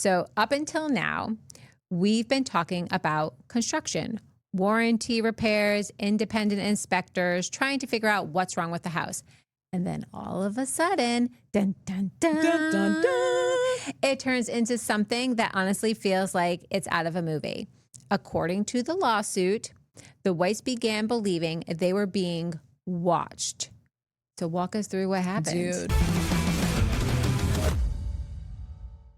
So up until now, we've been talking about construction, warranty repairs, independent inspectors, trying to figure out what's wrong with the house. And then all of a sudden, dun, dun, dun, dun, dun, dun, it turns into something that honestly feels like it's out of a movie. According to the lawsuit, the Whites began believing they were being watched. So walk us through what happened. Dude.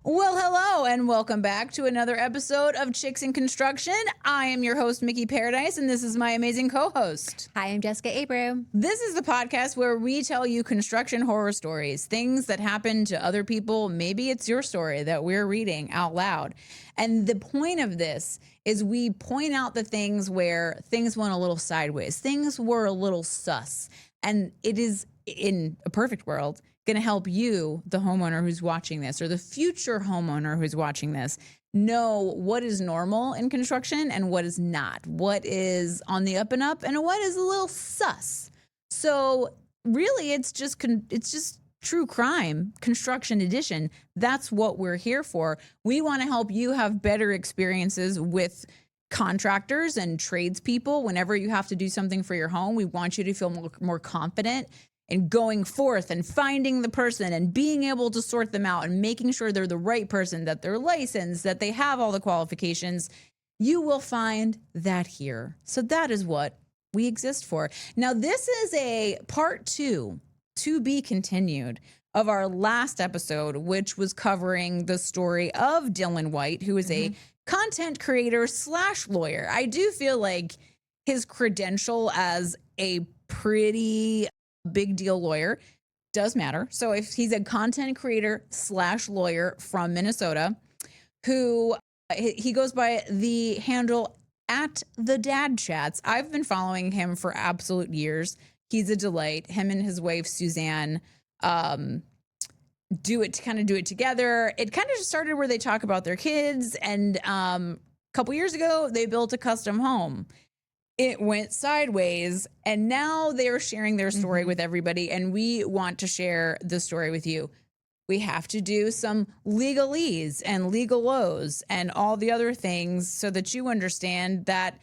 Well, hello, and welcome back to another episode of Chicks in Construction. I am your host, Mikki Paradis, and this is my amazing co-host. Hi, I'm Jessica Abreu. This is the podcast where we tell you construction horror stories, things that happen to other people. Maybe it's your story that we're reading out loud. And the point of this is we point out the things where things went a little sideways, things were a little sus, and it is, in a perfect world, going to help you, the homeowner who's watching this, or the future homeowner who's watching this, know what is normal in construction and what is not, what is on the up and up, and what is a little sus. So really, it's just true crime, construction edition. That's what we're here for. We want to help you have better experiences with contractors and tradespeople. Whenever you have to do something for your home, we want you to feel more confident and going forth and finding the person and being able to sort them out and making sure they're the right person, that they're licensed, that they have all the qualifications. You will find that here. So that is what we exist for. Now, this is a part 2, to be continued, of our last episode, which was covering the story of Dylan White, who is a content creator / lawyer. I do feel like his credential as a pretty big deal lawyer does matter. So if he's a content creator / lawyer from Minnesota, who he goes by the handle at the Dad Chats. I've been following him for absolute years. He's a delight. Him and his wife Suzanne do it together. It kind of just started where they talk about their kids, and a couple years ago they built a custom home. It went sideways, and now they're sharing their story with everybody, and we want to share the story with you. We have to do some legalese and legal woes and all the other things so that you understand that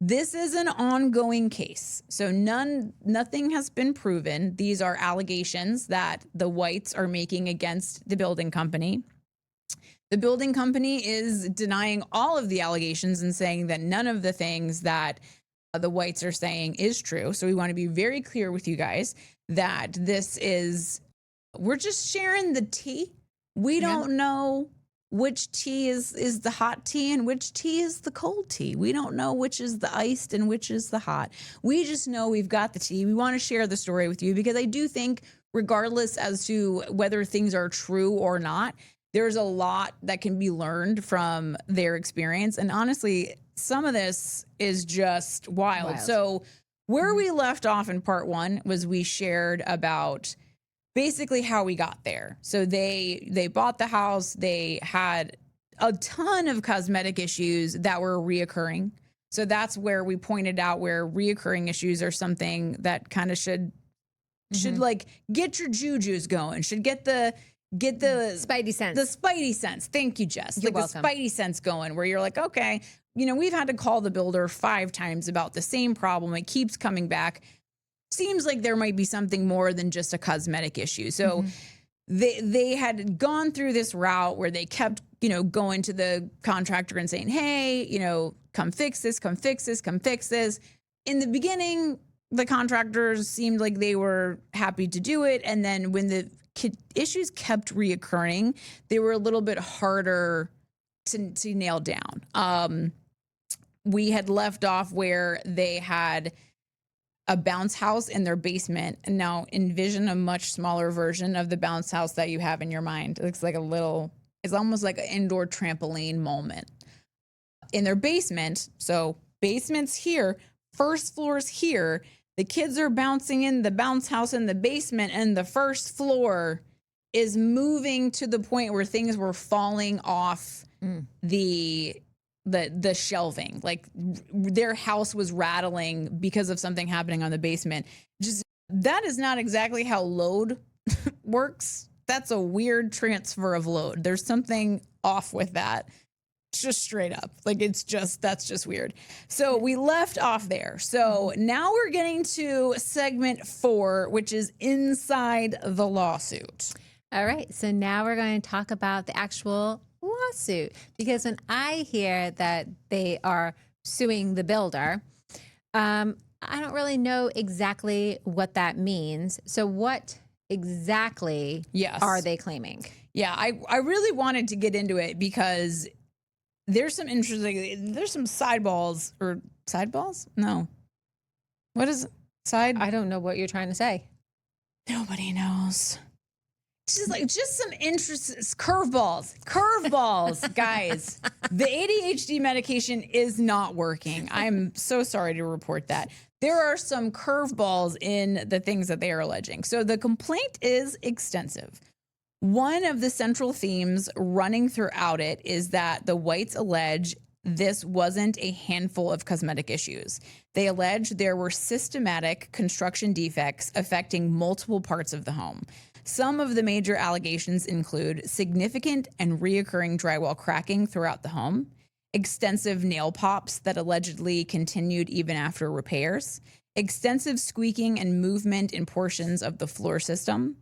this is an ongoing case. So nothing has been proven. These are allegations that the Whites are making against the building company. The building company is denying all of the allegations and saying that none of the things that the Whites are saying is true. So we want to be very clear with you guys that we're just sharing the tea. We don't know which tea is the hot tea and which tea is the cold tea. We don't know which is the iced and which is the hot. We just know we've got the tea. We want to share the story with you because I do think, regardless as to whether things are true or not, there's a lot that can be learned from their experience. And honestly, some of this is just wild. So where we left off in part 1 was we shared about basically how we got there. So they bought the house. They had a ton of cosmetic issues that were reoccurring. So that's where we pointed out where reoccurring issues are something that kind of should like get your jujus going, should get the Spidey sense. The Spidey sense. Thank you, Jess. You're like welcome. The Spidey sense going where you're like, okay, we've had to call the builder 5 times about the same problem. It keeps coming back. Seems like there might be something more than just a cosmetic issue. So they had gone through this route where they kept, going to the contractor and saying, hey, come fix this, come fix this, come fix this. In the beginning, the contractors seemed like they were happy to do it. And then when the issues kept reoccurring, they were a little bit harder to nail down. We had left off where they had a bounce house in their basement. And now envision a much smaller version of the bounce house that you have in your mind. It looks like it's almost like an indoor trampoline moment in their basement. So basement's here, first floor's here. The kids are bouncing in the bounce house in the basement, and the first floor is moving to the point where things were falling off the shelving. Like their house was rattling because of something happening on the basement. Just that is not exactly how load works that's a weird transfer of load. There's something off with that. Just straight up. Like that's just weird. So we left off there. So now we're getting to segment 4, which is inside the lawsuit. All right. So now we're going to talk about the actual lawsuit, because when I hear that they are suing the builder, I don't really know exactly what that means. So what exactly are they claiming? Yeah, I really wanted to get into it because there's some sideballs or sideballs? No. What is side? I don't know what you're trying to say. Nobody knows. Just some interests, curveballs, guys. The ADHD medication is not working. I'm so sorry to report that. There are some curveballs in the things that they are alleging. So the complaint is extensive. One of the central themes running throughout it is that the Whites allege this wasn't a handful of cosmetic issues. They allege there were systematic construction defects affecting multiple parts of the home. Some of the major allegations include significant and reoccurring drywall cracking throughout the home, extensive nail pops that allegedly continued even after repairs, extensive squeaking and movement in portions of the floor system,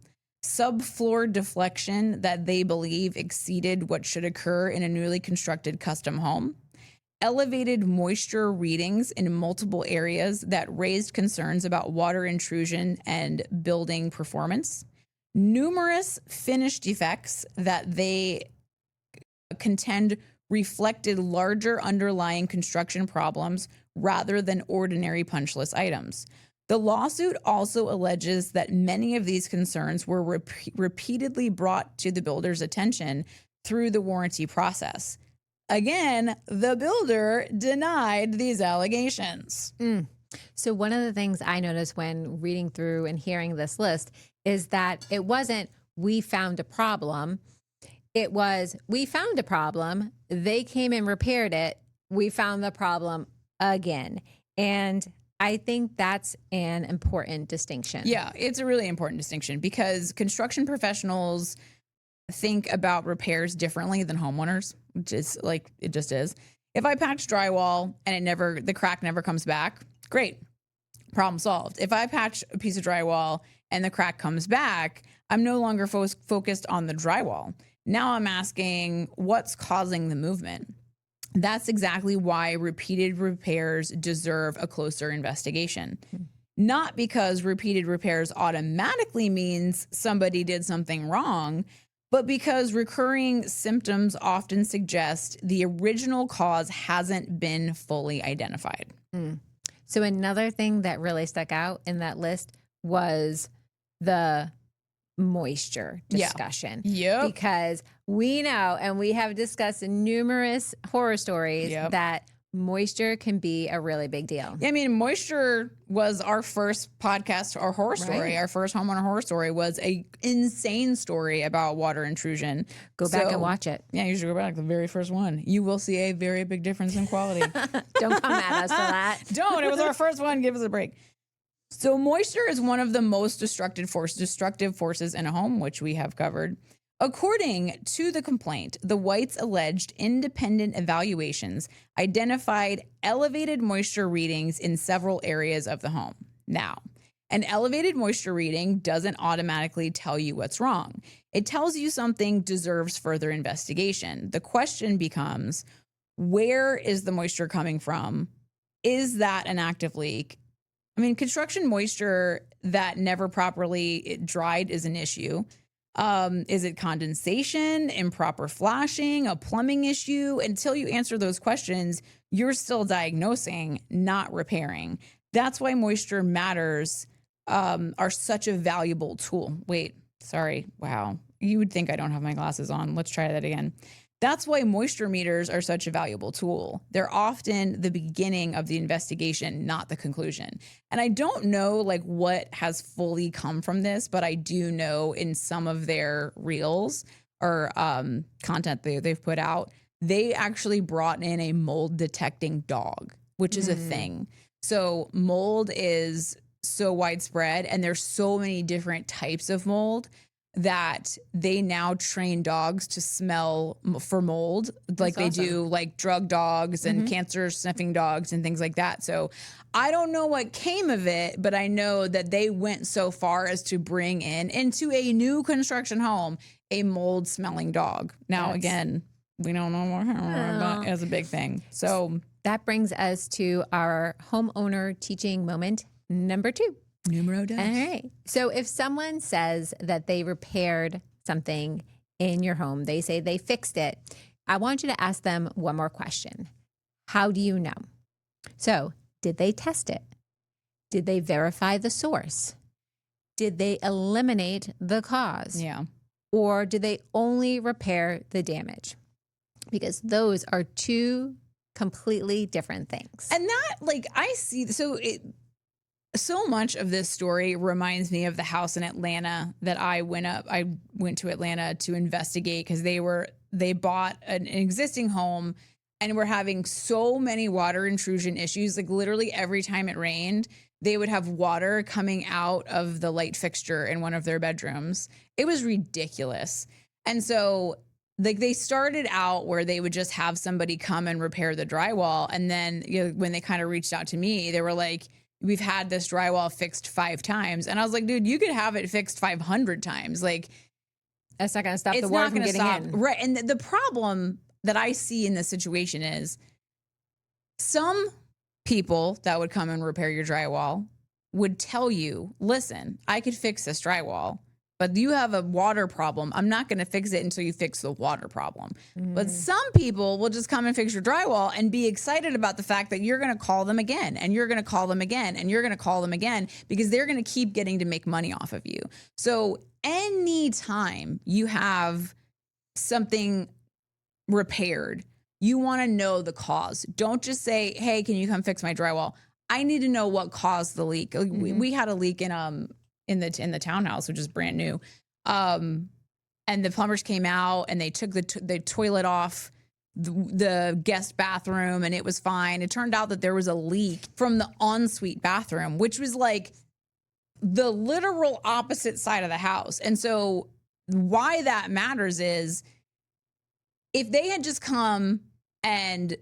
subfloor deflection that they believe exceeded what should occur in a newly constructed custom home, elevated moisture readings in multiple areas that raised concerns about water intrusion and building performance, numerous finish defects that they contend reflected larger underlying construction problems rather than ordinary punch list items. The lawsuit also alleges that many of these concerns were repeatedly brought to the builder's attention through the warranty process. Again, the builder denied these allegations. So one of the things I noticed when reading through and hearing this list is that it wasn't, we found a problem. It was, we found a problem. They came and repaired it. We found the problem again. And I think that's an important distinction. Yeah, it's a really important distinction because construction professionals think about repairs differently than homeowners, which is like, it just is. If I patch drywall and the crack never comes back, great, problem solved. If I patch a piece of drywall and the crack comes back, I'm no longer focused on the drywall. Now I'm asking what's causing the movement. That's exactly why repeated repairs deserve a closer investigation. Not because repeated repairs automatically means somebody did something wrong, but because recurring symptoms often suggest the original cause hasn't been fully identified. So another thing that really stuck out in that list was the moisture discussion. Yep. Because we know, and we have discussed in numerous horror stories, that moisture can be a really big deal. I mean, moisture was our first podcast, our horror story. Right. Our first homeowner horror story was a insane story about water intrusion. Go back and watch it. Yeah, you should go back to the very first one. You will see a very big difference in quality. Don't come at us for that. Don't. It was our first one. Give us a break. So moisture is one of the most destructive forces in a home, which we have covered. According to the complaint, the Whites alleged independent evaluations identified elevated moisture readings in several areas of the home. Now, an elevated moisture reading doesn't automatically tell you what's wrong. It tells you something deserves further investigation. The question becomes, where is the moisture coming from? Is that an active leak? I mean, construction moisture that never properly dried is an issue. Is it condensation, improper flashing, a plumbing issue? Until you answer those questions, you're still diagnosing, not repairing. That's why moisture matters are such a valuable tool. Wait, sorry. Wow. You would think I don't have my glasses on. Let's try that again. That's why moisture meters are such a valuable tool. They're often the beginning of the investigation, not the conclusion. And I don't know like what has fully come from this, but I do know in some of their reels or content they've put out, they actually brought in a mold detecting dog, which is a thing. So mold is so widespread and there's so many different types of mold. that they now train dogs to smell for mold, like they do like drug dogs and cancer sniffing dogs and things like that. So I don't know what came of it, but I know that they went so far as to bring into a new construction home a mold smelling dog. Now, again, we don't know what but it's a big thing. So that brings us to our homeowner teaching moment number 2. Numero dos. All right. So if someone says that they repaired something in your home, they say they fixed it, I want you to ask them one more question. How do you know? So did they test it? Did they verify the source? Did they eliminate the cause? Yeah. Or did they only repair the damage? Because those are 2 completely different things. And that, like, I see, so much of this story reminds me of the house in Atlanta that I went to Atlanta to investigate because they bought an existing home and were having so many water intrusion issues. Like literally every time it rained, they would have water coming out of the light fixture in one of their bedrooms. It was ridiculous. And so like they started out where they would just have somebody come and repair the drywall. And then, you know, when they kind of reached out to me, they were like, we've had this drywall fixed 5 times. And I was like, dude, you could have it fixed 500 times. Like, that's not going to stop the water from getting in. Right. And the problem that I see in this situation is some people that would come and repair your drywall would tell you, listen, I could fix this drywall, but you have a water problem. I'm not going to fix it until you fix the water problem. But some people will just come and fix your drywall and be excited about the fact that you're going to call them again and you're going to call them again and you're going to call them again because they're going to keep getting to make money off of you. So anytime you have something repaired, you want to know the cause. Don't just say, hey, can you come fix my drywall? I need to know what caused the leak. We had a leak in the townhouse, which is brand new. And the plumbers came out and they took the toilet off the guest bathroom and it was fine. It turned out that there was a leak from the ensuite bathroom, which was like the literal opposite side of the house. And so why that matters is if they had just come and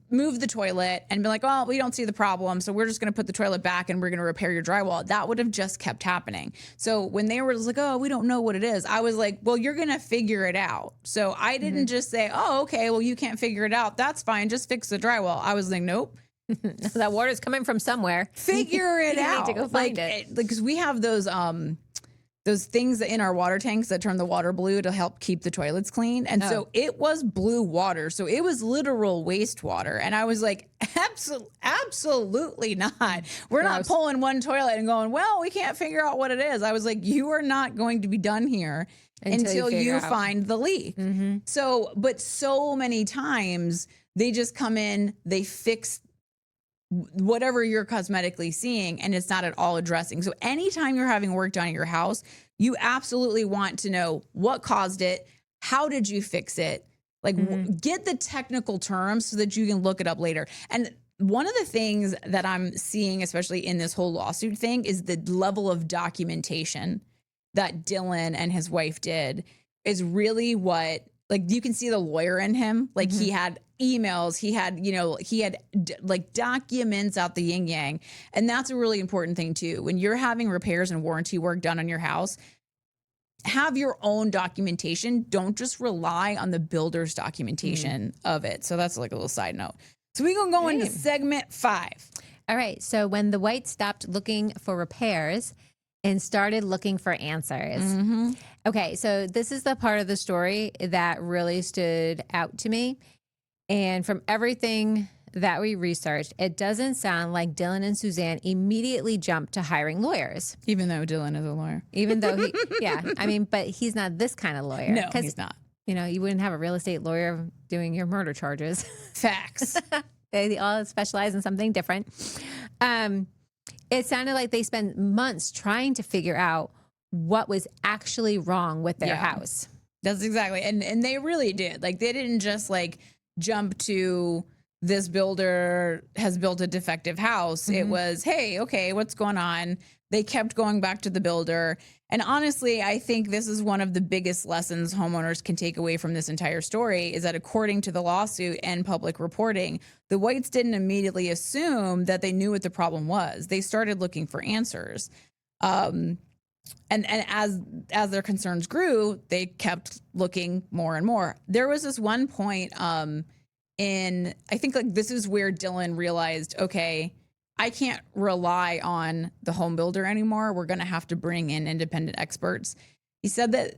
move the toilet and be like, oh, we don't see the problem, so we're just going to put the toilet back and we're going to repair your drywall, that would have just kept happening. So when they were just like, oh, we don't know what it is, I was like, well, you're going to figure it out. So I didn't just say, oh, okay, well, you can't figure it out. That's fine. Just fix the drywall. I was like, nope. That water's coming from somewhere. Figure it out. You need to go find it. Because we have those things in our water tanks that turn the water blue to help keep the toilets clean. And so it was blue water. So it was literal wastewater. And I was like, absolutely not. We're not pulling one toilet and going, well, we can't figure out what it is. I was like, you are not going to be done here until you find the leak. So, but so many times they just come in, they fix whatever you're cosmetically seeing, and it's not at all addressing. So anytime you're having work done at your house, you absolutely want to know what caused it, how did you fix it, like get the technical terms so that you can look it up later. And one of the things that I'm seeing, especially in this whole lawsuit thing, is the level of documentation that Dylan and his wife did is really what, like, you can see the lawyer in him. Like he had emails, he had like documents out the yin yang. And that's a really important thing too. When you're having repairs and warranty work done on your house, have your own documentation. Don't just rely on the builder's documentation of it. So that's like a little side note. So we're going to go into segment 5. All right. So when the whites stopped looking for repairs and started looking for answers. Okay. So this is the part of the story that really stood out to me. And from everything that we researched, it doesn't sound like Dylan and Suzanne immediately jumped to hiring lawyers. Even though Dylan is a lawyer. Even though he, but he's not this kind of lawyer. No, he's not. You know, you wouldn't have a real estate lawyer doing your murder charges. Facts. They all specialize in something different. It sounded like they spent months trying to figure out what was actually wrong with their house. That's exactly. And they really did. Like, they didn't just like jump to this builder has built a defective house. It was, hey, okay, what's going on? They kept going back to the builder. And honestly, I think this is one of the biggest lessons homeowners can take away from this entire story is that according to the lawsuit and public reporting, the Whites didn't immediately assume that they knew what the problem was. They started looking for answers. And as their concerns grew, they kept looking more and more. There was this one point I think like this is where Dylan realized, okay, I can't rely on the home builder anymore. We're going to have to bring in independent experts. He said that,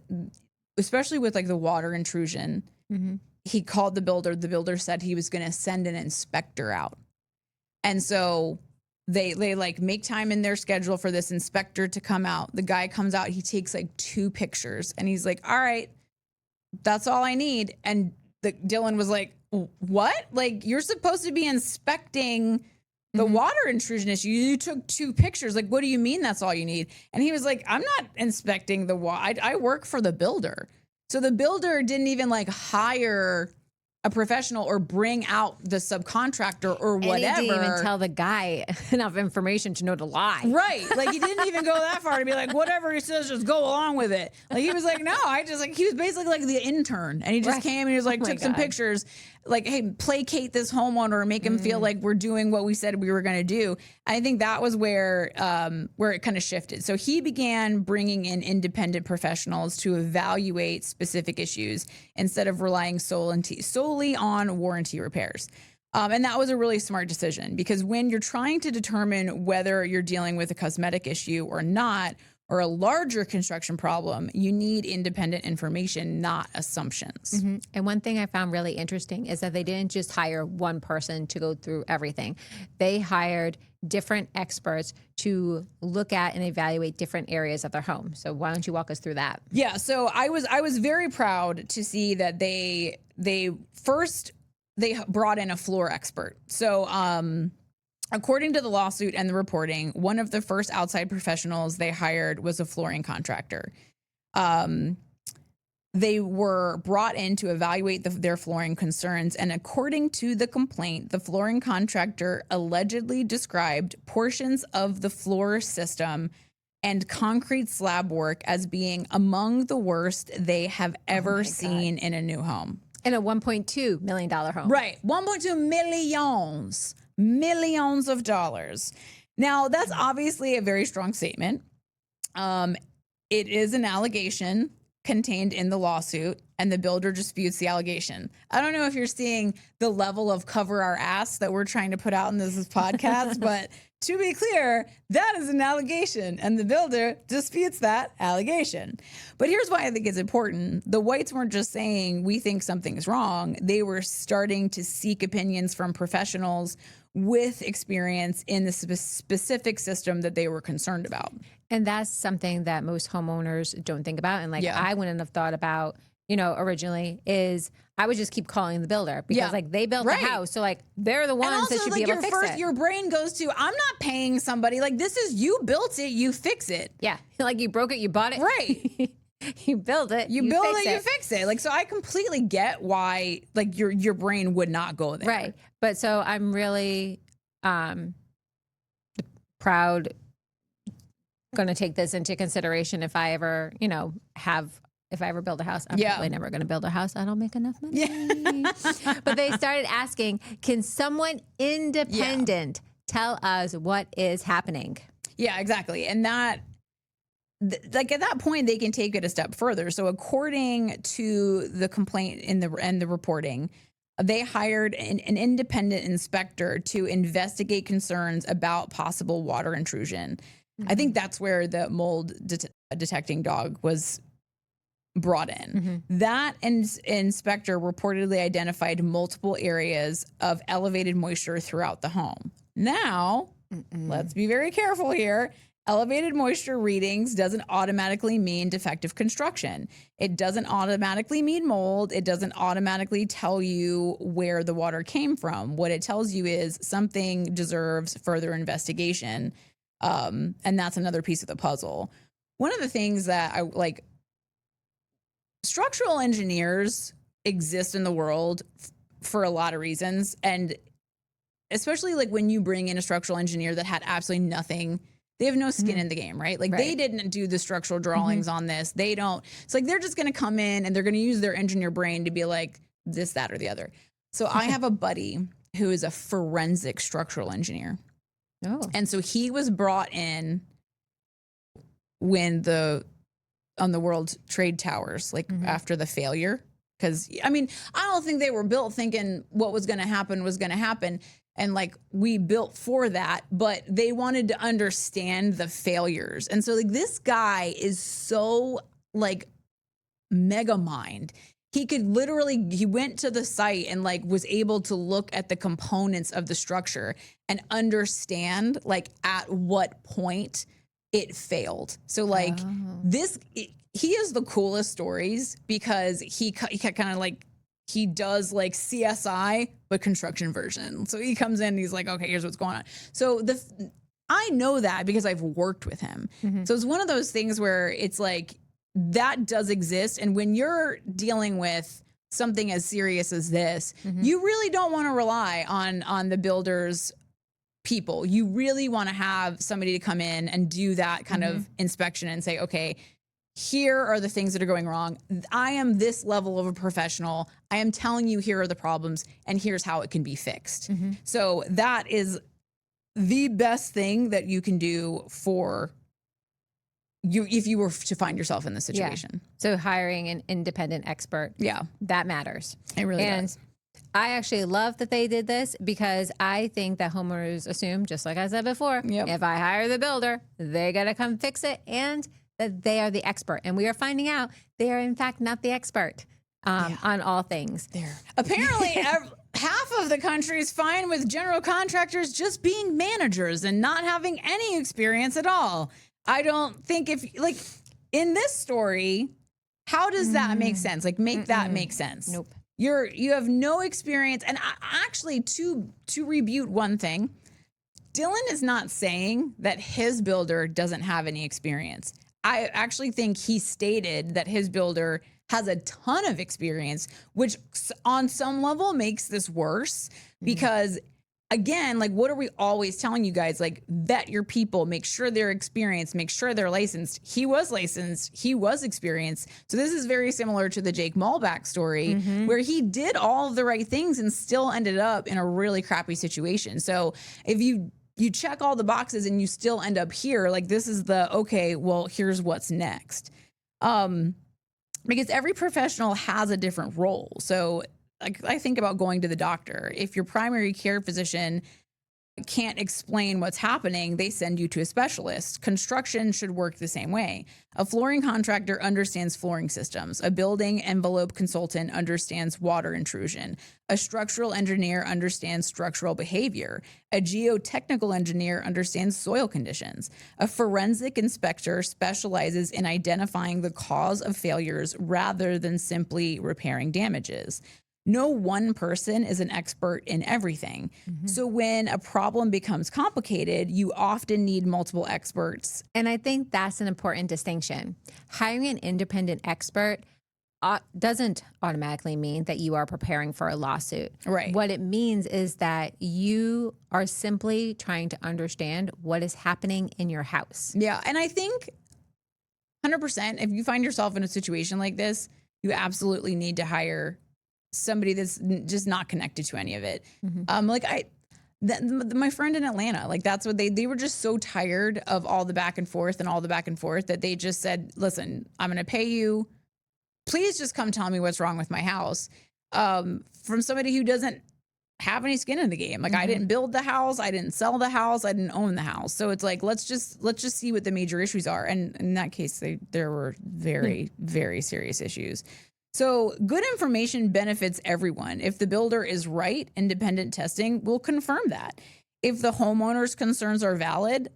especially with like the water intrusion, he called the builder. The builder said he was going to send an inspector out. And so they like make time in their schedule for this inspector to come out. The guy comes out, he takes like 2 pictures and he's like, all right, that's all I need. And Dylan was like, what? Like, you're supposed to be inspecting the water intrusion issue. You took 2 pictures. Like, what do you mean that's all you need? And he was like, I'm not inspecting the water. I work for the builder. So the builder didn't even like hire a professional or bring out the subcontractor or whatever. And he didn't even tell the guy enough information to know to lie. Right. Like, he didn't even go that far to be like, whatever he says, just go along with it. Like, he was like, no, he was basically like the intern. And he just came and he was like, took some pictures, like, hey, placate this homeowner and make him feel like we're doing what we said we were going to do. And I think that was where it kind of shifted. So he began bringing in independent professionals to evaluate specific issues instead of relying solely on warranty repairs. And that was a really smart decision because when you're trying to determine whether you're dealing with a cosmetic issue or not, or a larger construction problem, you need independent information, not assumptions. And one thing I found really interesting is that they didn't just hire one person to go through everything. They hired different experts to look at and evaluate different areas of their home. So why don't you walk us through that? Yeah, so I was very proud to see that they brought in a floor expert. So according to the lawsuit and the reporting, one of the first outside professionals they hired was a flooring contractor. They were brought in to evaluate their flooring concerns. And according to the complaint, the flooring contractor allegedly described portions of the floor system and concrete slab work as being among the worst they have ever seen in a new home. In a $1.2 million home. Right. 1.2 millions of dollars. Now, that's obviously a very strong statement. It is an allegation contained in the lawsuit, and the builder disputes the allegation. I don't know if you're seeing the level of cover our ass that we're trying to put out in this podcast, but to be clear, that is an allegation, and the builder disputes that allegation. But here's why I think it's important. The Whites weren't just saying, we think something's wrong. They were starting to seek opinions from professionals with experience in the specific system that they were concerned about. And that's something that most homeowners don't think about. And I wouldn't have thought about, originally is I would just keep calling the builder because they built the house. So they're the ones that should be able to fix it. Your brain goes to, I'm not paying somebody. Like, this is, you built it, you fix it. Yeah. Like, you broke it, you bought it. Right. You build it, you fix it. Like, so I completely get why your brain would not go there. Right. But so I'm really proud, going to take this into consideration if I ever, if I ever build a house. I'm probably never going to build a house. I don't make enough money. Yeah. But they started asking, can someone independent tell us what is happening? Yeah, exactly. And that, at that point, they can take it a step further. So according to the complaint and the reporting, they hired an independent inspector to investigate concerns about possible water intrusion. Mm-hmm. I think that's where the mold detecting dog was brought in. Mm-hmm. That inspector reportedly identified multiple areas of elevated moisture throughout the home. Now, let's be very careful here. Elevated moisture readings doesn't automatically mean defective construction. It doesn't automatically mean mold. It doesn't automatically tell you where the water came from. What it tells you is something deserves further investigation. And that's another piece of the puzzle. One of the things that I like, structural engineers exist in the world for a lot of reasons. And especially when you bring in a structural engineer that had absolutely nothing They have no skin in the game, right? Like they Right. didn't do the structural drawings on this. They don't. It's like they're just going to come in and they're going to use their engineer brain to be like this, that, or the other. So I have a buddy who is a forensic structural engineer. Oh. And so he was brought in when on the World Trade Towers, like after the failure. Because, I mean, I don't think they were built thinking what was going to happen was going to happen. And like we built for that, but they wanted to understand the failures. And so like this guy is so like mega mind. He could literally, he went to the site and like was able to look at the components of the structure and understand like at what point it failed. So like he has the coolest stories because he kind of like, he does like CSI, but construction version. So he comes in and he's like, okay, here's what's going on. So I know that because I've worked with him. So it's one of those things where it's like, that does exist. And when you're dealing with something as serious as this, you really don't want to rely on the builder's people. You really want to have somebody to come in and do that kind of inspection and say, okay, here are the things that are going wrong. I am this level of a professional. I am telling you, here are the problems and here's how it can be fixed. So that is the best thing that you can do for you if you were to find yourself in this situation. Yeah. So hiring an independent expert. Yeah. That matters. It really does. I actually love that they did this because I think that homeowners assume, just like I said before, if I hire the builder, they got to come fix it and that they are the expert. And we are finding out they are in fact not the expert on all things. Apparently half of the country is fine with general contractors just being managers and not having any experience at all. I don't think like in this story, how does that make sense? Like make that make sense. Nope. You have no experience. And actually to rebuke one thing, Dylan is not saying that his builder doesn't have any experience. I actually think he stated that his builder has a ton of experience, which on some level makes this worse because again, like what are we always telling you guys? Like vet your people, make sure they're experienced, make sure they're licensed. He was licensed, he was experienced. So this is very similar to the Jake Malback story where he did all of the right things and still ended up in a really crappy situation. So if you check all the boxes and you still end up here, like this is okay, well, here's what's next. Because every professional has a different role. So like I think about going to the doctor. If your primary care physician can't explain what's happening, they send you to a specialist. Construction should work the same way. A flooring contractor understands flooring systems. A building envelope consultant understands water intrusion. A structural engineer understands structural behavior. A geotechnical engineer understands soil conditions. A forensic inspector specializes in identifying the cause of failures rather than simply repairing damages. No one person is an expert in everything. So when a problem becomes complicated, you often need multiple experts. And I think that's an important distinction. Hiring an independent expert doesn't automatically mean that you are preparing for a lawsuit. Right. What it means is that you are simply trying to understand what is happening in your house. Yeah. And I think 100%, if you find yourself in a situation like this, you absolutely need to hire somebody that's just not connected to any of it. My friend in Atlanta, like that's what they were just so tired of all the back and forth that they just said, listen, I'm going to pay you. Please just come tell me what's wrong with my house. From somebody who doesn't have any skin in the game. Like I didn't build the house. I didn't sell the house. I didn't own the house. So it's like, let's just see what the major issues are. And in that case, there were very, very serious issues. So good information benefits everyone. If the builder is right, independent testing will confirm that. If the homeowner's concerns are valid,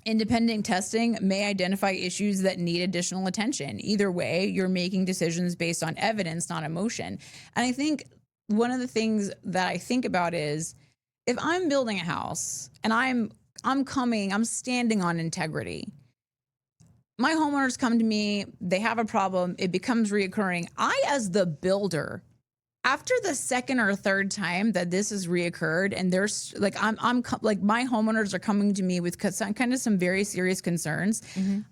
independent testing may identify issues that need additional attention. Either way, you're making decisions based on evidence, not emotion. And I think one of the things that I think about is if I'm building a house and I'm standing on integrity. My homeowners come to me, they have a problem, it becomes reoccurring. I, as the builder, After the second or third time that this has reoccurred, and there's like like my homeowners are coming to me with some very serious concerns,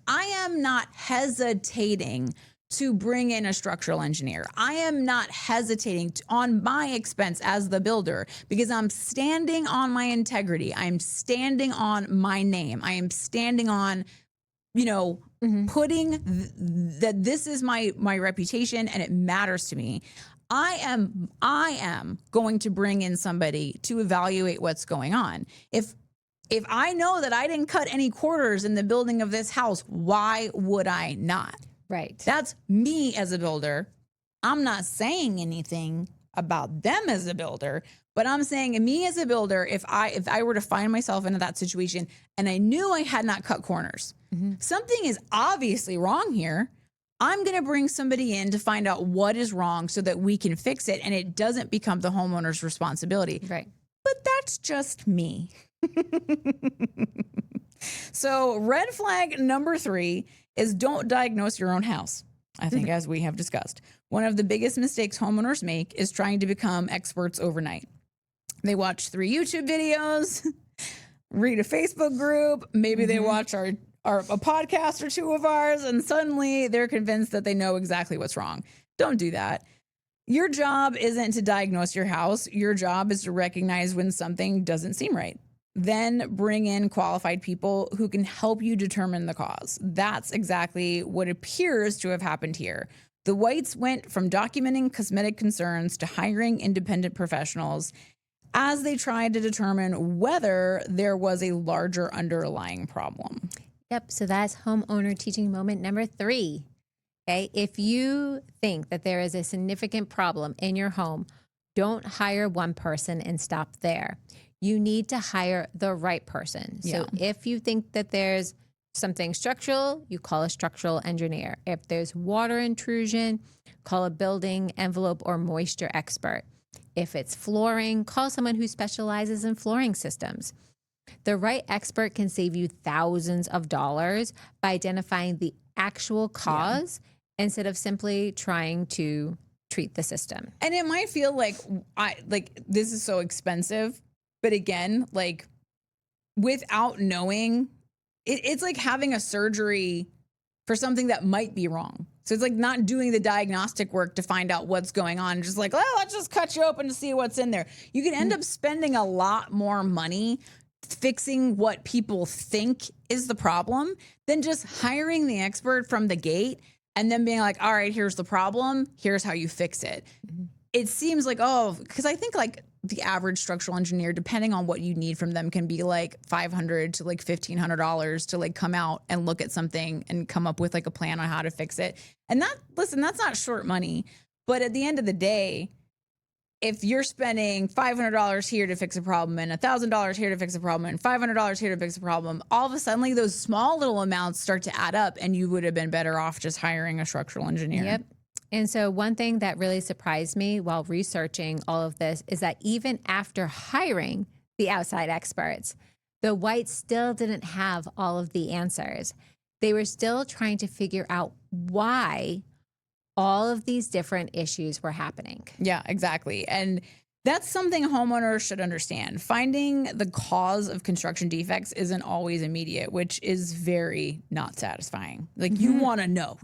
I am not hesitating to bring in a structural engineer. I am not hesitating on my expense as the builder, because I'm standing on my integrity. I'm standing on my name. I am standing on, putting that this is my reputation and it matters to me. I am going to bring in somebody to evaluate what's going on. If I know that I didn't cut any corners in the building of this house, why would I not? Right. That's me as a builder. I'm not saying anything about them as a builder, but I'm saying me as a builder, if I were to find myself into that situation and I knew I had not cut corners, something is obviously wrong here. I'm going to bring somebody in to find out what is wrong so that we can fix it and it doesn't become the homeowner's responsibility. Right. But that's just me. So red flag number 3 is don't diagnose your own house. I think, as we have discussed, one of the biggest mistakes homeowners make is trying to become experts overnight. They watch 3 YouTube videos, read a Facebook group, maybe they watch a podcast or 2 of ours, and suddenly they're convinced that they know exactly what's wrong. Don't do that. Your job isn't to diagnose your house. Your job is to recognize when something doesn't seem right. Then bring in qualified people who can help you determine the cause. That's exactly what appears to have happened here. The Whites went from documenting cosmetic concerns to hiring independent professionals as they tried to determine whether there was a larger underlying problem. Yep. So that's homeowner teaching moment number 3. Okay. If you think that there is a significant problem in your home, don't hire one person and stop there. You need to hire the right person. So if you think that there's something structural, you call a structural engineer. If there's water intrusion, call a building envelope or moisture expert. If it's flooring, call someone who specializes in flooring systems. The right expert can save you thousands of dollars by identifying the actual cause instead of simply trying to treat the system. And it might feel like this is so expensive, but again, like without knowing, it's like having a surgery for something that might be wrong. So it's like not doing the diagnostic work to find out what's going on. Just like, oh, let's just cut you open to see what's in there. You can end up spending a lot more money fixing what people think is the problem than just hiring the expert from the gate and then being like, all right, here's the problem. Here's how you fix it. It seems like, because I think like the average structural engineer, depending on what you need from them, can be like $500 to like $1,500 to like come out and look at something and come up with like a plan on how to fix it. And that's not short money. But at the end of the day, if you're spending $500 here to fix a problem and $1,000 here to fix a problem and $500 here to fix a problem, all of a sudden, like, those small little amounts start to add up, and you would have been better off just hiring a structural engineer. Yep. And so one thing that really surprised me while researching all of this is that even after hiring the outside experts, the Whites still didn't have all of the answers. They were still trying to figure out why all of these different issues were happening. Yeah, exactly. And that's something homeowners should understand. Finding the cause of construction defects isn't always immediate, which is very not satisfying. Like, you want to know.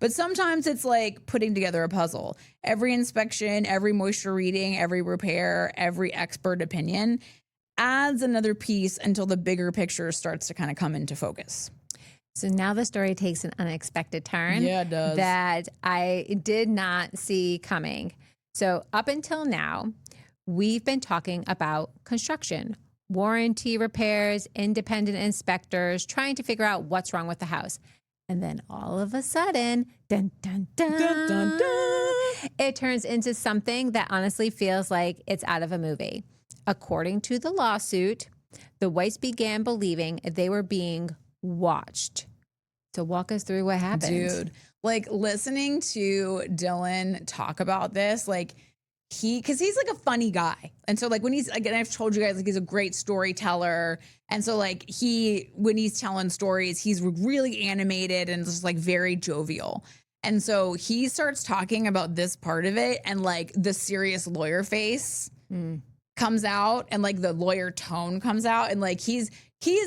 But sometimes it's like putting together a puzzle. Every inspection, every moisture reading, every repair, every expert opinion adds another piece until the bigger picture starts to kind of come into focus. So now the story takes an unexpected turn. Yeah, it does. That I did not see coming. So up until now, we've been talking about construction, warranty repairs, independent inspectors, trying to figure out what's wrong with the house. And then all of a sudden, dun, dun, dun, dun, dun, dun, it turns into something that honestly feels like it's out of a movie. According to the lawsuit, the Whites began believing they were being watched. So walk us through what happened. Dude, like, listening to Dylan talk about this, like, because he's like a funny guy. And so like when he's, again, I've told you guys, like, he's a great storyteller. And so like when he's telling stories, he's really animated and just like very jovial. And so he starts talking about this part of it, and like the serious lawyer face comes out, and like the lawyer tone comes out, and like he's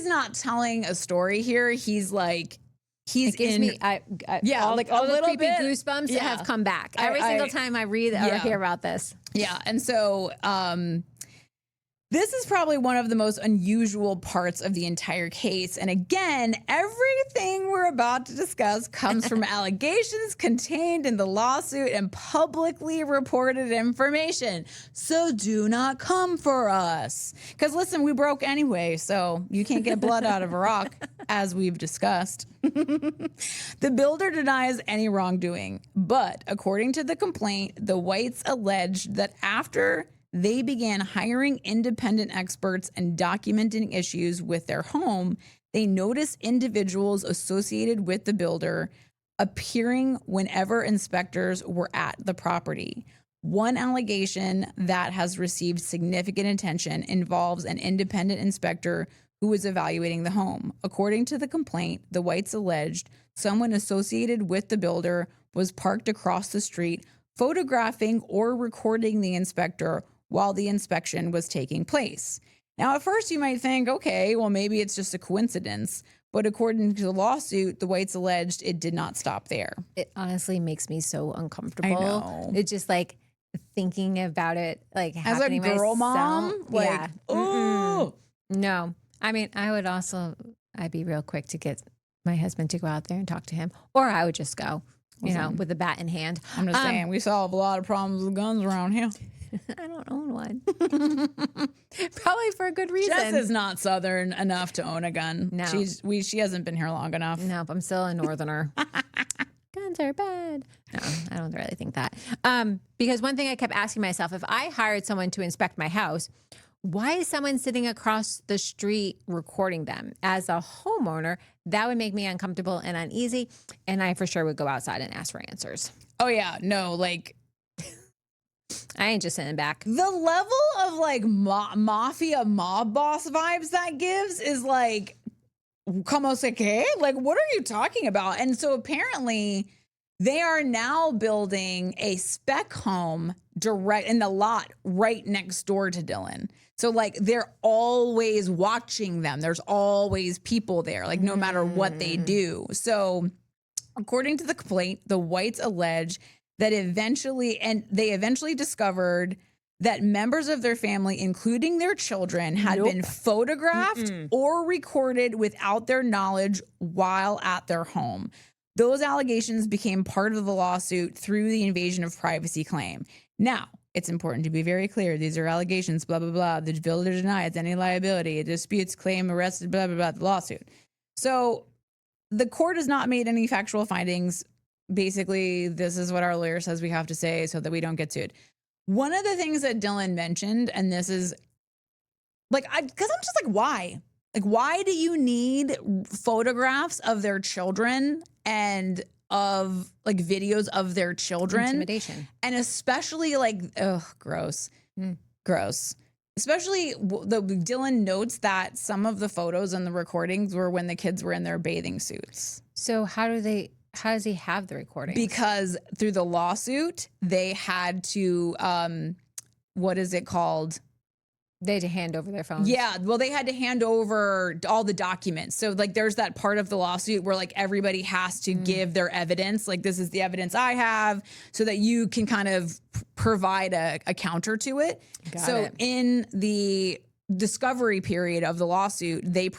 not telling a story here. He's like, It gives me all like all a the little creepy bit. goosebumps Yeah. have come back every single time I read or hear about this. Yeah. And so this is probably one of the most unusual parts of the entire case. And again, everything we're about to discuss comes from allegations contained in the lawsuit and publicly reported information. So do not come for us. Because listen, we broke anyway, so you can't get blood out of a rock, as we've discussed. The builder denies any wrongdoing, but according to the complaint, the Whites alleged that after they began hiring independent experts and documenting issues with their home, they noticed individuals associated with the builder appearing whenever inspectors were at the property. One allegation that has received significant attention involves an independent inspector who was evaluating the home. According to the complaint, the Whites alleged someone associated with the builder was parked across the street, photographing or recording the inspector while the inspection was taking place. Now, at first you might think, okay, well, maybe it's just a coincidence. But according to the lawsuit, the Whites alleged it did not stop there. It honestly makes me so uncomfortable. I know. It's just like thinking about it, like As a happening girl myself. mom, like, yeah. oh. No. I mean, I'd be real quick to get my husband to go out there and talk to him, or I would just go, with a bat in hand. I'm just saying, we solve a lot of problems with guns around here. I don't own one. Probably for a good reason. Jess is not Southern enough to own a gun. No. She hasn't been here long enough. Nope, I'm still a northerner. Guns are bad. No, I don't really think that. Because one thing I kept asking myself, if I hired someone to inspect my house, why is someone sitting across the street recording them? As a homeowner, that would make me uncomfortable and uneasy, and I for sure would go outside and ask for answers. Oh yeah, no, like I ain't just sitting back. the level of like mafia mob boss vibes that gives is like, como se que? Like, what are you talking about? And so apparently they are now building a spec home direct in the lot right next door to Dylan. So like they're always watching them. There's always people there, like no matter what they do. So according to the complaint, the Whites allege that they eventually discovered that members of their family, including their children, had been photographed or recorded without their knowledge while at their home. Those allegations became part of the lawsuit through the invasion of privacy claim. Now, it's important to be very clear. These are allegations, blah, blah, blah. The builder denies any liability. It disputes claim, arrested, blah, blah, blah, the lawsuit. So the court has not made any factual findings. Basically, this is what our lawyer says we have to say so that we don't get sued. One of the things that Dylan mentioned, and this is like, because I'm just like, why? Like, why do you need photographs of their children and of like videos of their children? Intimidation. And especially like, gross. Gross. Especially Dylan notes that some of the photos and the recordings were when the kids were in their bathing suits. So how does he have the recording? Because through the lawsuit, they had to, what is it called? They had to hand over their phones. Yeah, well, they had to hand over all the documents. So like there's that part of the lawsuit where like everybody has to give their evidence. Like, this is the evidence I have, so that you can kind of provide a counter to it. Got it. In the discovery period of the lawsuit, they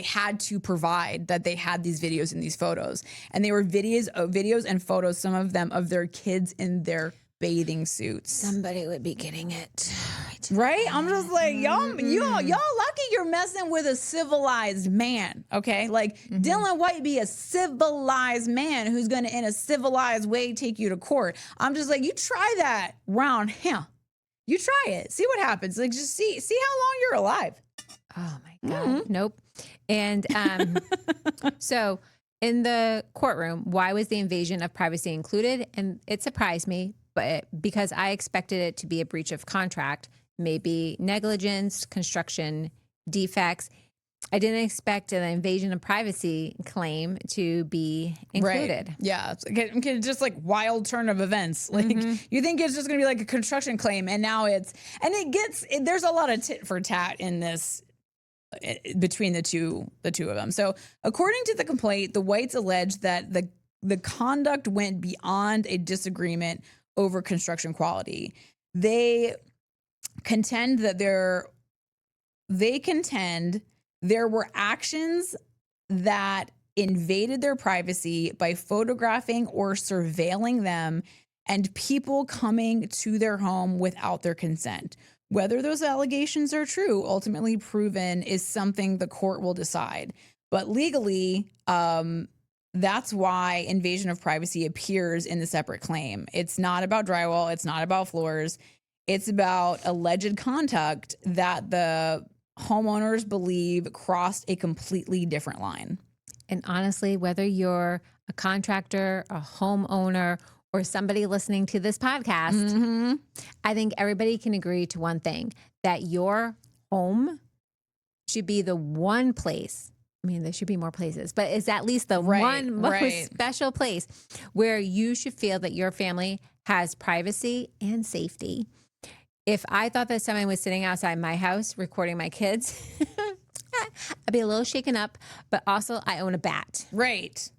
had to provide that they had these videos and these photos. And they were videos and photos, some of them of their kids in their bathing suits. Somebody would be getting it. Right? I'm just like, y'all lucky you're messing with a civilized man, okay? Like, Dylan White be a civilized man who's going to, in a civilized way, take you to court. I'm just like, you try that round him. You try it. See what happens. Like, just see how long you're alive. Oh, my God. Nope. And so in the courtroom, why was the invasion of privacy included? And it surprised me, but because I expected it to be a breach of contract, maybe negligence, construction defects. I didn't expect an invasion of privacy claim to be included. Right. Yeah. It's just like wild turn of events. Like you think it's just going to be like a construction claim, and now there's a lot of tit for tat in this between the two of them. So according to the complaint, the Whites allege that the conduct went beyond a disagreement over construction quality. They contend there were actions that invaded their privacy by photographing or surveilling them, and people coming to their home without their consent. Whether those allegations are true, ultimately proven, is something the court will decide. But legally, that's why invasion of privacy appears in the separate claim. It's not about drywall. It's not about floors. It's about alleged conduct that the homeowners believe crossed a completely different line. And honestly, whether you're a contractor, a homeowner, or somebody listening to this podcast, I think everybody can agree to one thing, that your home should be the one place. I mean, there should be more places, but it's at least the one most special place where you should feel that your family has privacy and safety. If I thought that someone was sitting outside my house recording my kids, I'd be a little shaken up, but also I own a bat. Right.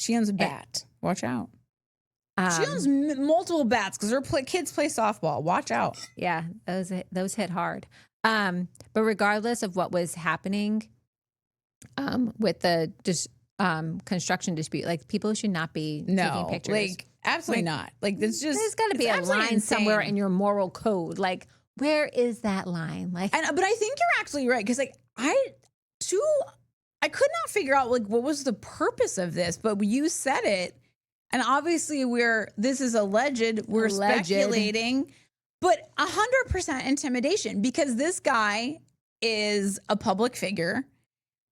She owns a bat. Watch out. She owns multiple bats because her kids play softball. Watch out. Yeah, those hit hard. But regardless of what was happening with the construction dispute, like people should not be taking pictures. Like absolutely not. Like there's got to be a line somewhere in your moral code. Like where is that line? Like, but I think you're actually right, because like I could not figure out like what was the purpose of this, but you said it, and obviously this is alleged. We're speculating, but 100% intimidation, because this guy is a public figure,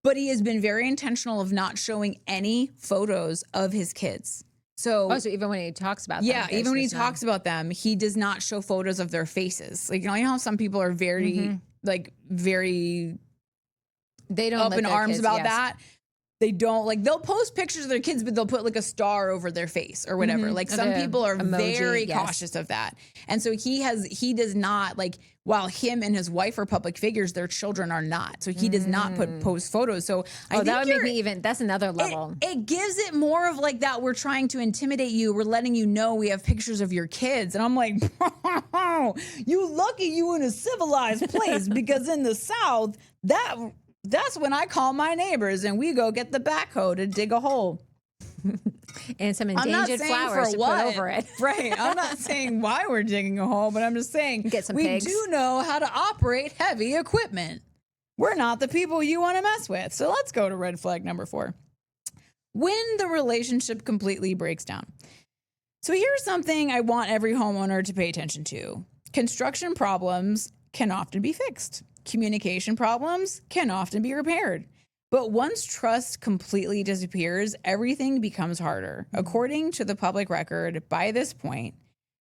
but he has been very intentional of not showing any photos of his kids. So even when he talks about them. Yeah, even when he talks about them, he does not show photos of their faces. Like, you know how some people are very, they don't up let in their arms kids, about that. They don't, like, they'll post pictures of their kids, but they'll put like a star over their face or whatever. Like some people are very cautious of that. And so he does not, like, while him and his wife are public figures, their children are not. So he does not post photos. So I think that would make me that's another level. It gives it more of like that. We're trying to intimidate you. We're letting you know we have pictures of your kids. And I'm like, you lucky you in a civilized place, because in the South, that's when I call my neighbors and we go get the backhoe to dig a hole. And some endangered flowers to put over it. Right. I'm not saying why we're digging a hole, but I'm just saying get some we pigs. do know how to operate heavy equipment. We're not the people you want to mess with. So let's go to red flag number 4. When the relationship completely breaks down. So here's something I want every homeowner to pay attention to. Construction problems can often be fixed. Communication problems can often be repaired. But once trust completely disappears, everything becomes harder. According to the public record, by this point,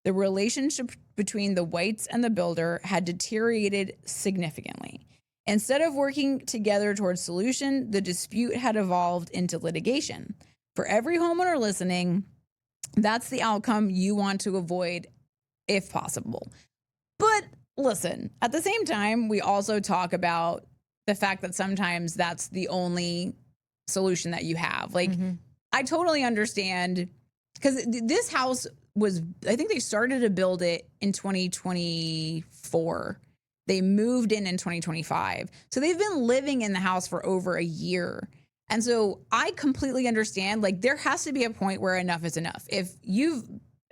the relationship between the Whites and the builder had deteriorated significantly. Instead of working together towards solution, the dispute had evolved into litigation. For every homeowner listening, that's the outcome you want to avoid if possible. But listen, at the same time, we also talk about the fact that sometimes that's the only solution that you have. Like, I totally understand, because this house was, I think they started to build it in 2024. They moved in 2025. So they've been living in the house for over a year. And so I completely understand, like, there has to be a point where enough is enough. If you've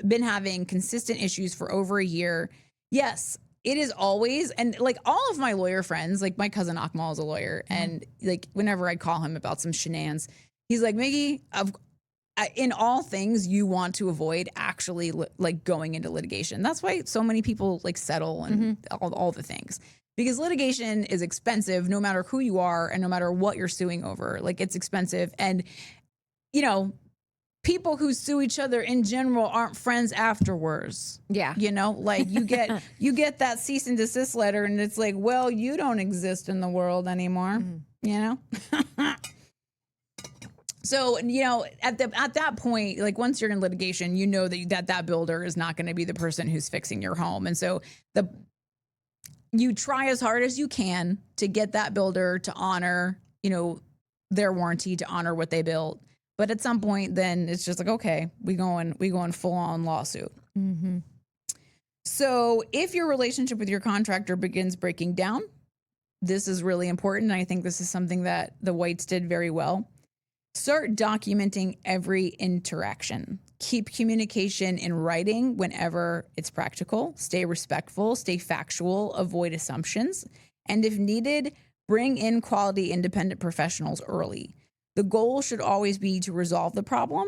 been having consistent issues for over a year, yes, it is always, and like all of my lawyer friends, like my cousin Akmal is a lawyer, and like whenever I call him about some shenanigans, he's like, Mikki, in all things, you want to avoid actually like going into litigation. That's why so many people like settle and all the things, because litigation is expensive no matter who you are and no matter what you're suing over. Like, it's expensive. And, you know, people who sue each other in general aren't friends afterwards. Yeah. You know, like you get that cease and desist letter and it's like, well, you don't exist in the world anymore. you know? So, you know, at that point, like once you're in litigation, you know that builder is not going to be the person who's fixing your home. And so you try as hard as you can to get that builder to honor, you know, their warranty, to honor what they built. But at some point, then it's just like, okay, we going full on lawsuit. Mm-hmm. So if your relationship with your contractor begins breaking down, this is really important. And I think this is something that the Whites did very well. Start documenting every interaction. Keep communication in writing whenever it's practical. Stay respectful, stay factual, avoid assumptions. And if needed, bring in quality independent professionals early. The goal should always be to resolve the problem,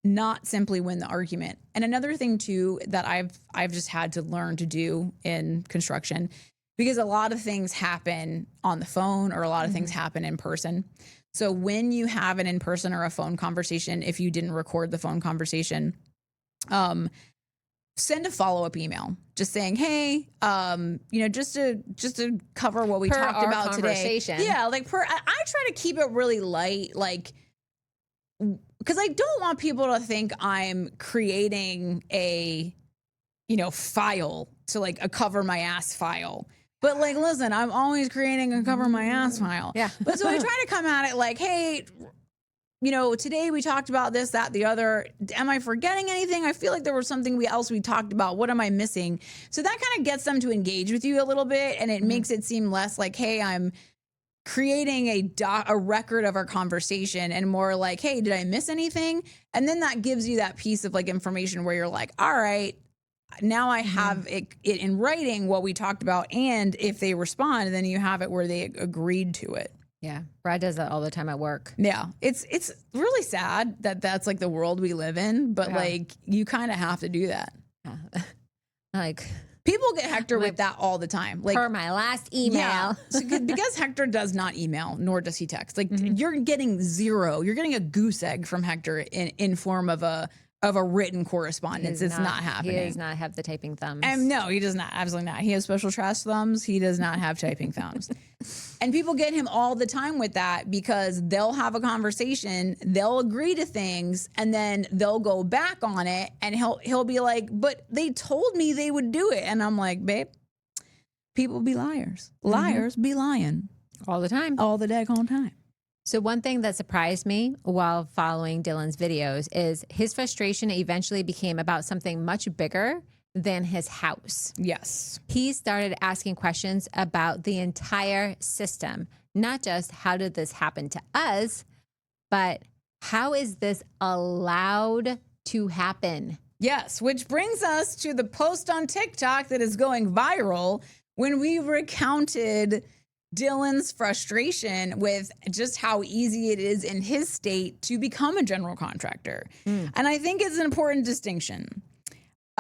not simply win the argument. And another thing too that I've just had to learn to do in construction, because a lot of things happen on the phone or a lot of things happen in person. So when you have an in-person or a phone conversation, if you didn't record the phone conversation, send a follow-up email just saying, hey, you know, just to cover what we talked about today. Yeah, like I try to keep it really light, like, because I don't want people to think I'm creating a, you know, file to like a cover my ass file. But like, listen, I'm always creating a cover my ass file. Yeah. But so I try to come at it like, hey, you know, today we talked about this, that, the other. Am I forgetting anything? I feel like there was something else we talked about. What am I missing? So that kind of gets them to engage with you a little bit, and it makes it seem less like, hey, I'm creating a record of our conversation, and more like, hey, did I miss anything? And then that gives you that piece of like information where you're like, all right, now I have it in writing what we talked about, and if they respond, then you have it where they agreed to it. Yeah, Brad does that all the time at work. Yeah, it's really sad that that's like the world we live in, but like you kind of have to do that. Yeah. Like people get Hector with that all the time. Like per my last email, yeah, because Hector does not email, nor does he text. Like you're getting zero. You're getting a goose egg from Hector in form of a written correspondence. It's not happening. He does not have the typing thumbs. No, he does not. Absolutely not. He has special trash thumbs. He does not have typing thumbs. And people get him all the time with that because they'll have a conversation, they'll agree to things, and then they'll go back on it, and he'll be like, but they told me they would do it. And I'm like, babe, people be liars. Liars be lying. All the time. All the daggone time. So one thing that surprised me while following Dylan's videos is his frustration eventually became about something much bigger than his house. Yes. He started asking questions about the entire system, not just how did this happen to us, but how is this allowed to happen? Yes, which brings us to the post on TikTok that is going viral when we recounted Dylan's frustration with just how easy it is in his state to become a general contractor. And I think it's an important distinction.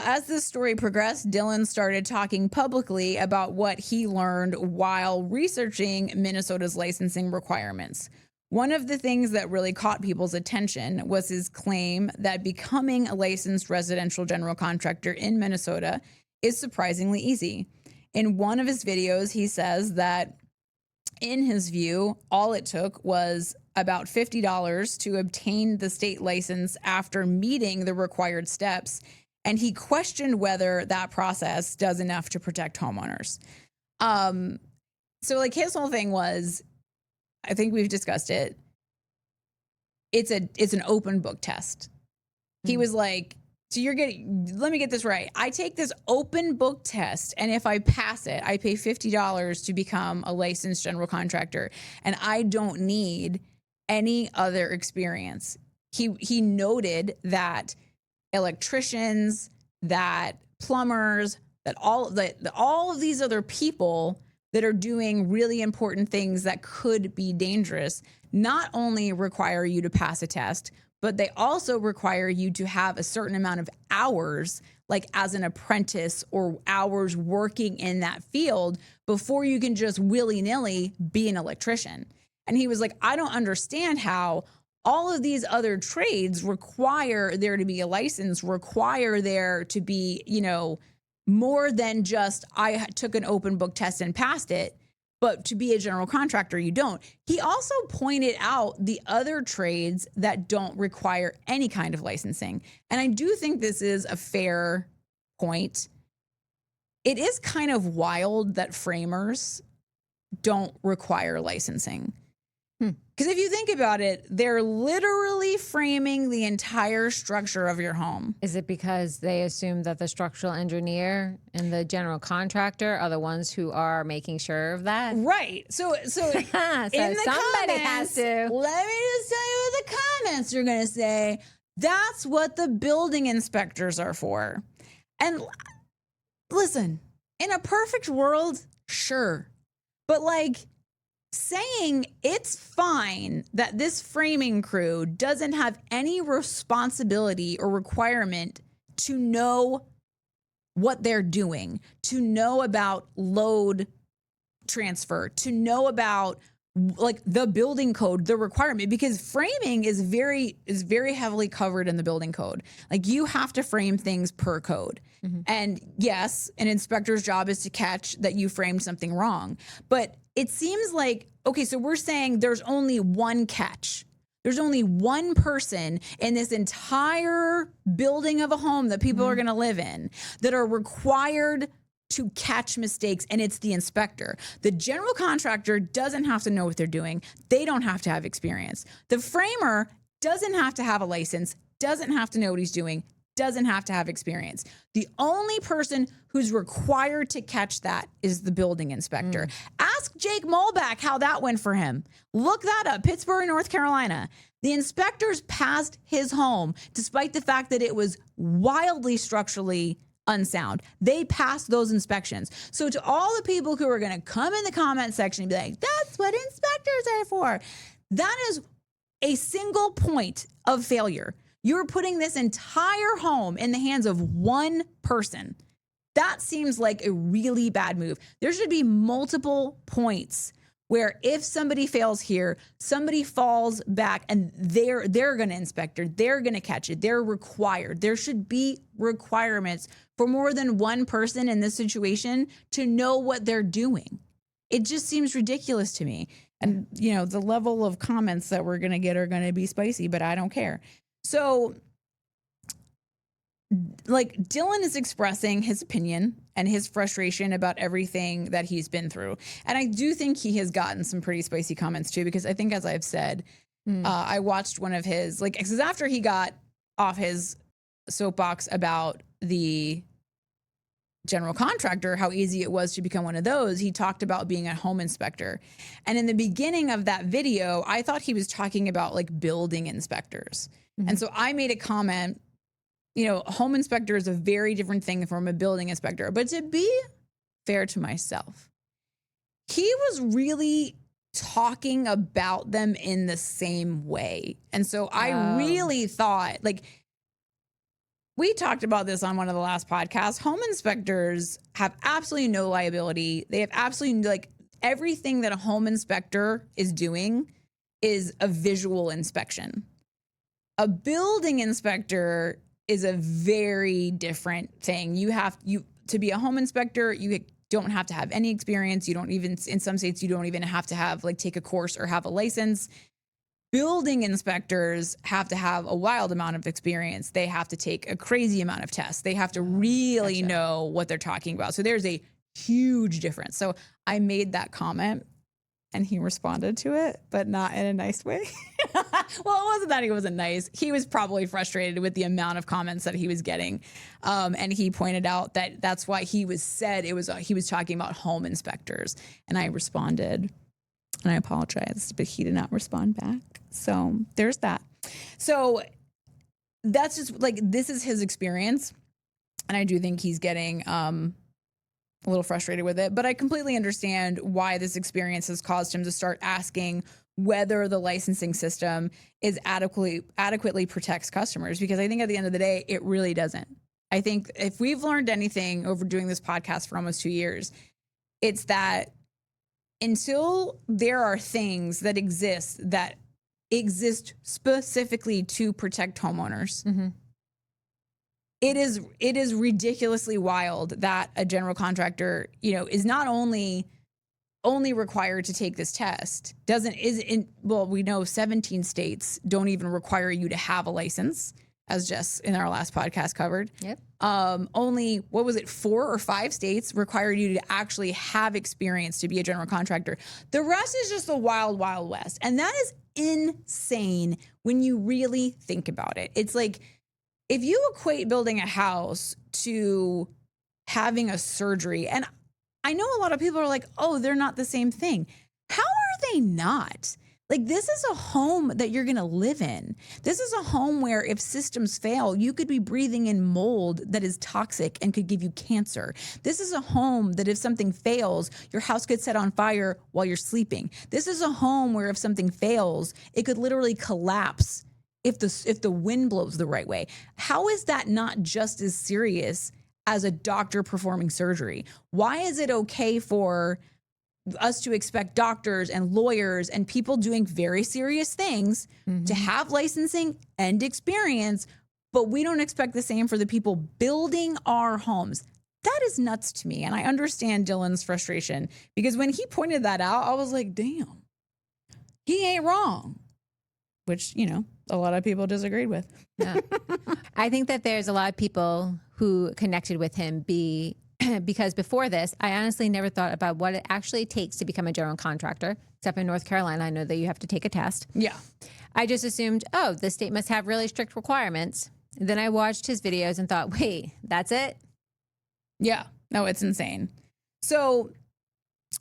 As this story progressed, Dylan started talking publicly about what he learned while researching Minnesota's licensing requirements. One of the things that really caught people's attention was his claim that becoming a licensed residential general contractor in Minnesota is surprisingly easy. In one of his videos, he says that in his view, all it took was about $50 to obtain the state license after meeting the required steps, and he questioned whether that process does enough to protect homeowners. So like his whole thing was, I think we've discussed it, it's an open book test. He was like, so let me get this right. I take this open book test, and if I pass it, I pay $50 to become a licensed general contractor, and I don't need any other experience. He noted that electricians, that plumbers, that all of these other people that are doing really important things that could be dangerous not only require you to pass a test, but they also require you to have a certain amount of hours, like as an apprentice or hours working in that field before you can just willy-nilly be an electrician. And he was like, I don't understand how all of these other trades require there to be a license, require there to be, more than just I took an open book test and passed it. but to be a general contractor, you don't. He also pointed out the other trades that don't require any kind of licensing. And I do think this is a fair point. It is kind of wild that framers don't require licensing. Because if you think about it, they're literally framing the entire structure of your home. Is it because they assume that the structural engineer and the general contractor are the ones who are making sure of that? Right. So in the somebody has comments, to. let me just tell you what the comments are going to say. That's what the building inspectors are for. And listen, in a perfect world, sure. But like, saying it's fine that this framing crew doesn't have any responsibility or requirement to know what they're doing, to know about load transfer, to know about like the building code, the requirement, because framing is very heavily covered in the building code. Like you have to frame things per code. And yes, an inspector's job is to catch that you framed something wrong. But it seems like, okay, so we're saying there's only one catch. There's only one person in this entire building of a home that people are going to live in that are required to catch mistakes, and it's the inspector. The general contractor doesn't have to know what they're doing. They don't have to have experience. The framer doesn't have to have a license, doesn't have to know what he's doing, doesn't have to have experience. The only person who's required to catch that is the building inspector. Ask Jake Molback how that went for him. Look that up, Pittsburgh, North Carolina. The inspectors passed his home despite the fact that it was wildly structurally unsound. They passed those inspections. So to all the people who are going to come in the comment section and be like, that's what inspectors are for, that is a single point of failure. You're putting this entire home in the hands of one person. That seems like a really bad move. There should be multiple points where if somebody fails here, somebody falls back and they're going to inspect it. They're going to catch it. They're required. There should be requirements for more than one person in this situation to know what they're doing. It just seems ridiculous to me. And, you know, the level of comments that we're going to get are going to be spicy, but I don't care. So, like, Dylan is expressing his opinion and his frustration about everything that he's been through. And I do think he has gotten some pretty spicy comments too, because I think, as I've said, I watched one of his, like, because after he got off his soapbox about the general contractor, how easy it was to become one of those, he talked about being a home inspector. And in the beginning of that video, I thought he was talking about like building inspectors. And so I made a comment, you know, a home inspector is a very different thing from a building inspector. But to be fair to myself, he was really talking about them in the same way. And so I really thought, like, we talked about this on one of the last podcasts. Home inspectors have absolutely no liability. They have absolutely, like, everything that a home inspector is doing is a visual inspection. A building inspector is a very different thing. To be a home inspector, you don't have to have any experience. You don't even, in some states, you don't even have to have, like, take a course or have a license. Building inspectors have to have a wild amount of experience. They have to take a crazy amount of tests. They have to really know what they're talking about. So there's a huge difference. So I made that comment and he responded to it, but not in a nice way. Well, it wasn't that he wasn't nice. He was probably frustrated with the amount of comments that he was getting. And he pointed out that that's why he was talking about home inspectors. And I responded, and I apologized, but he did not respond back. So there's that. So that's just, like, this is his experience. And I do think he's getting a little frustrated with it, but I completely understand why this experience has caused him to start asking whether the licensing system is adequately protects customers, because I think at the end of the day, it really doesn't. I think if we've learned anything over doing this podcast for almost 2 years, it's that until there are things that exist specifically to protect homeowners, it is ridiculously wild that a general contractor, you know, is not only only required to take this test we know 17 states don't even require you to have a license, as Jess in our last podcast covered. Yep. Only, what was it, 4 or 5 states require you to actually have experience to be a general contractor. The rest is just the wild, wild west. And that is insane when you really think about it. It's like, if you equate building a house to having a surgery, and I know a lot of people are like, oh, they're not the same thing. How are they not? Like, this is a home that you're going to live in. This is a home where if systems fail, you could be breathing in mold that is toxic and could give you cancer. This is a home that if something fails, your house could set on fire while you're sleeping. This is a home where if something fails, it could literally collapse if the wind blows the right way. How is that not just as serious as a doctor performing surgery? Why is it okay for us to expect doctors and lawyers and people doing very serious things to have licensing and experience, but we don't expect the same for the people building our homes? That is nuts to me. And I understand Dylan's frustration, because when he pointed that out, I was like, damn, he ain't wrong, which, you know, a lot of people disagreed with. Yeah. I think that there's a lot of people who connected with him because before this, I honestly never thought about what it actually takes to become a general contractor, except in North Carolina. I know that you have to take a test. Yeah. I just assumed, oh, the state must have really strict requirements. Then I watched his videos and thought, wait, that's it? Yeah. No, it's insane. So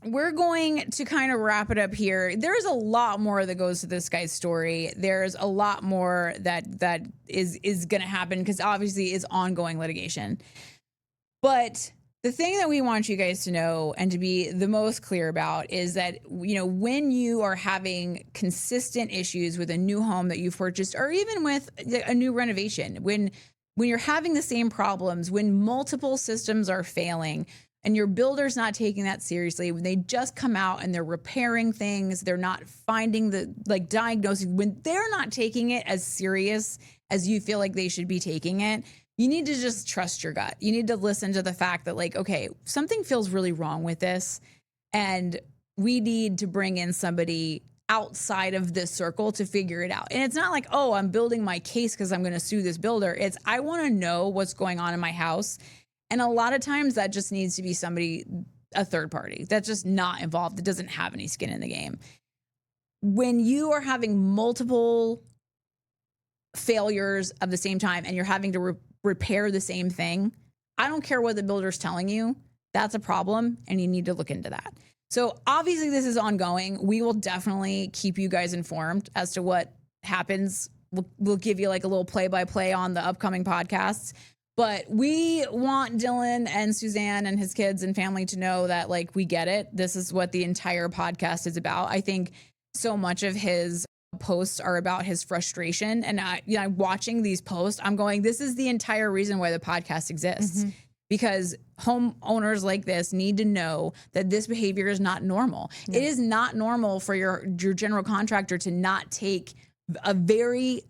we're going to kind of wrap it up here. There's a lot more that goes to this guy's story. There's a lot more that is going to happen, because obviously it's ongoing litigation. But the thing that we want you guys to know and to be the most clear about is that, you know, when you are having consistent issues with a new home that you've purchased, or even with a new renovation, when you're having the same problems, when multiple systems are failing and your builder's not taking that seriously, when they just come out and they're repairing things, they're not finding diagnosing, when they're not taking it as serious as you feel like they should be taking it, you need to just trust your gut. You need to listen to the fact that, like, okay, something feels really wrong with this, and we need to bring in somebody outside of this circle to figure it out. And it's not like, oh, I'm building my case because I'm going to sue this builder. It's, I want to know what's going on in my house. And a lot of times that just needs to be somebody, a third party that's just not involved, that doesn't have any skin in the game. When you are having multiple failures of the same time and you're having to repair the same thing, I don't care what the builder's telling you, that's a problem, and you need to look into that. So obviously this is ongoing. We will definitely keep you guys informed as to what happens. We'll give you like a little play-by-play on the upcoming podcasts. But we want Dylan and Suzanne and his kids and family to know that, like, we get it. This is what the entire podcast is about. I think so much of his posts are about his frustration. And I'm watching these posts, I'm going, this is the entire reason why the podcast exists. Mm-hmm. Because homeowners like this need to know that this behavior is not normal. Yeah. It is not normal for your general contractor to not take a very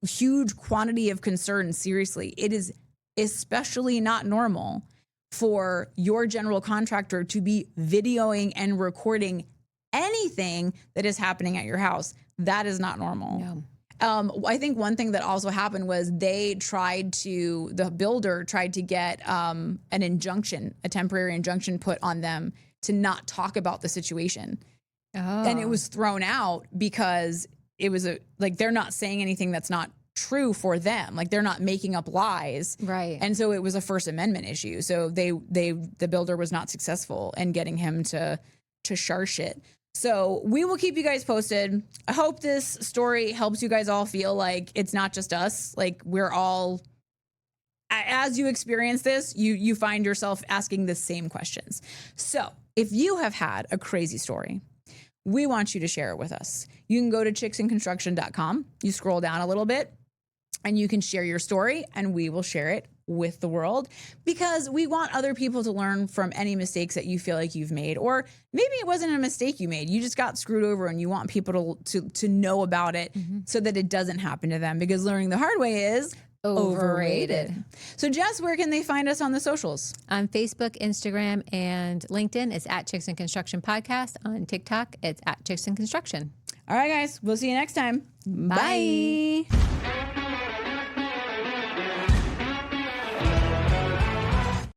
huge quantity of concern seriously. It is especially not normal for your general contractor to be videoing and recording anything that is happening at your house. That is not normal. No. I think one thing that also happened was the builder tried to get an injunction, a temporary injunction put on them to not talk about the situation. Oh. And it was thrown out because it was they're not saying anything that's not true for them. Like, they're not making up lies. Right. And so it was a First Amendment issue. So the builder was not successful in getting him to sharsh it. So we will keep you guys posted. I hope this story helps you guys all feel like it's not just us. Like, we're all, as you experience this, you find yourself asking the same questions. So if you have had a crazy story, we want you to share it with us. You can go to chicksandconstruction.com. You scroll down a little bit and you can share your story, and we will share it with the world, because we want other people to learn from any mistakes that you feel like you've made, or maybe it wasn't a mistake you made. You just got screwed over and you want people to know about it, mm-hmm. so that it doesn't happen to them, because learning the hard way is overrated. So, Jess, where can they find us on the socials? On Facebook, Instagram, and LinkedIn, it's at Chicks in Construction Podcast. On TikTok, it's at Chicks in Construction. All right, guys. We'll see you next time. Bye. Bye.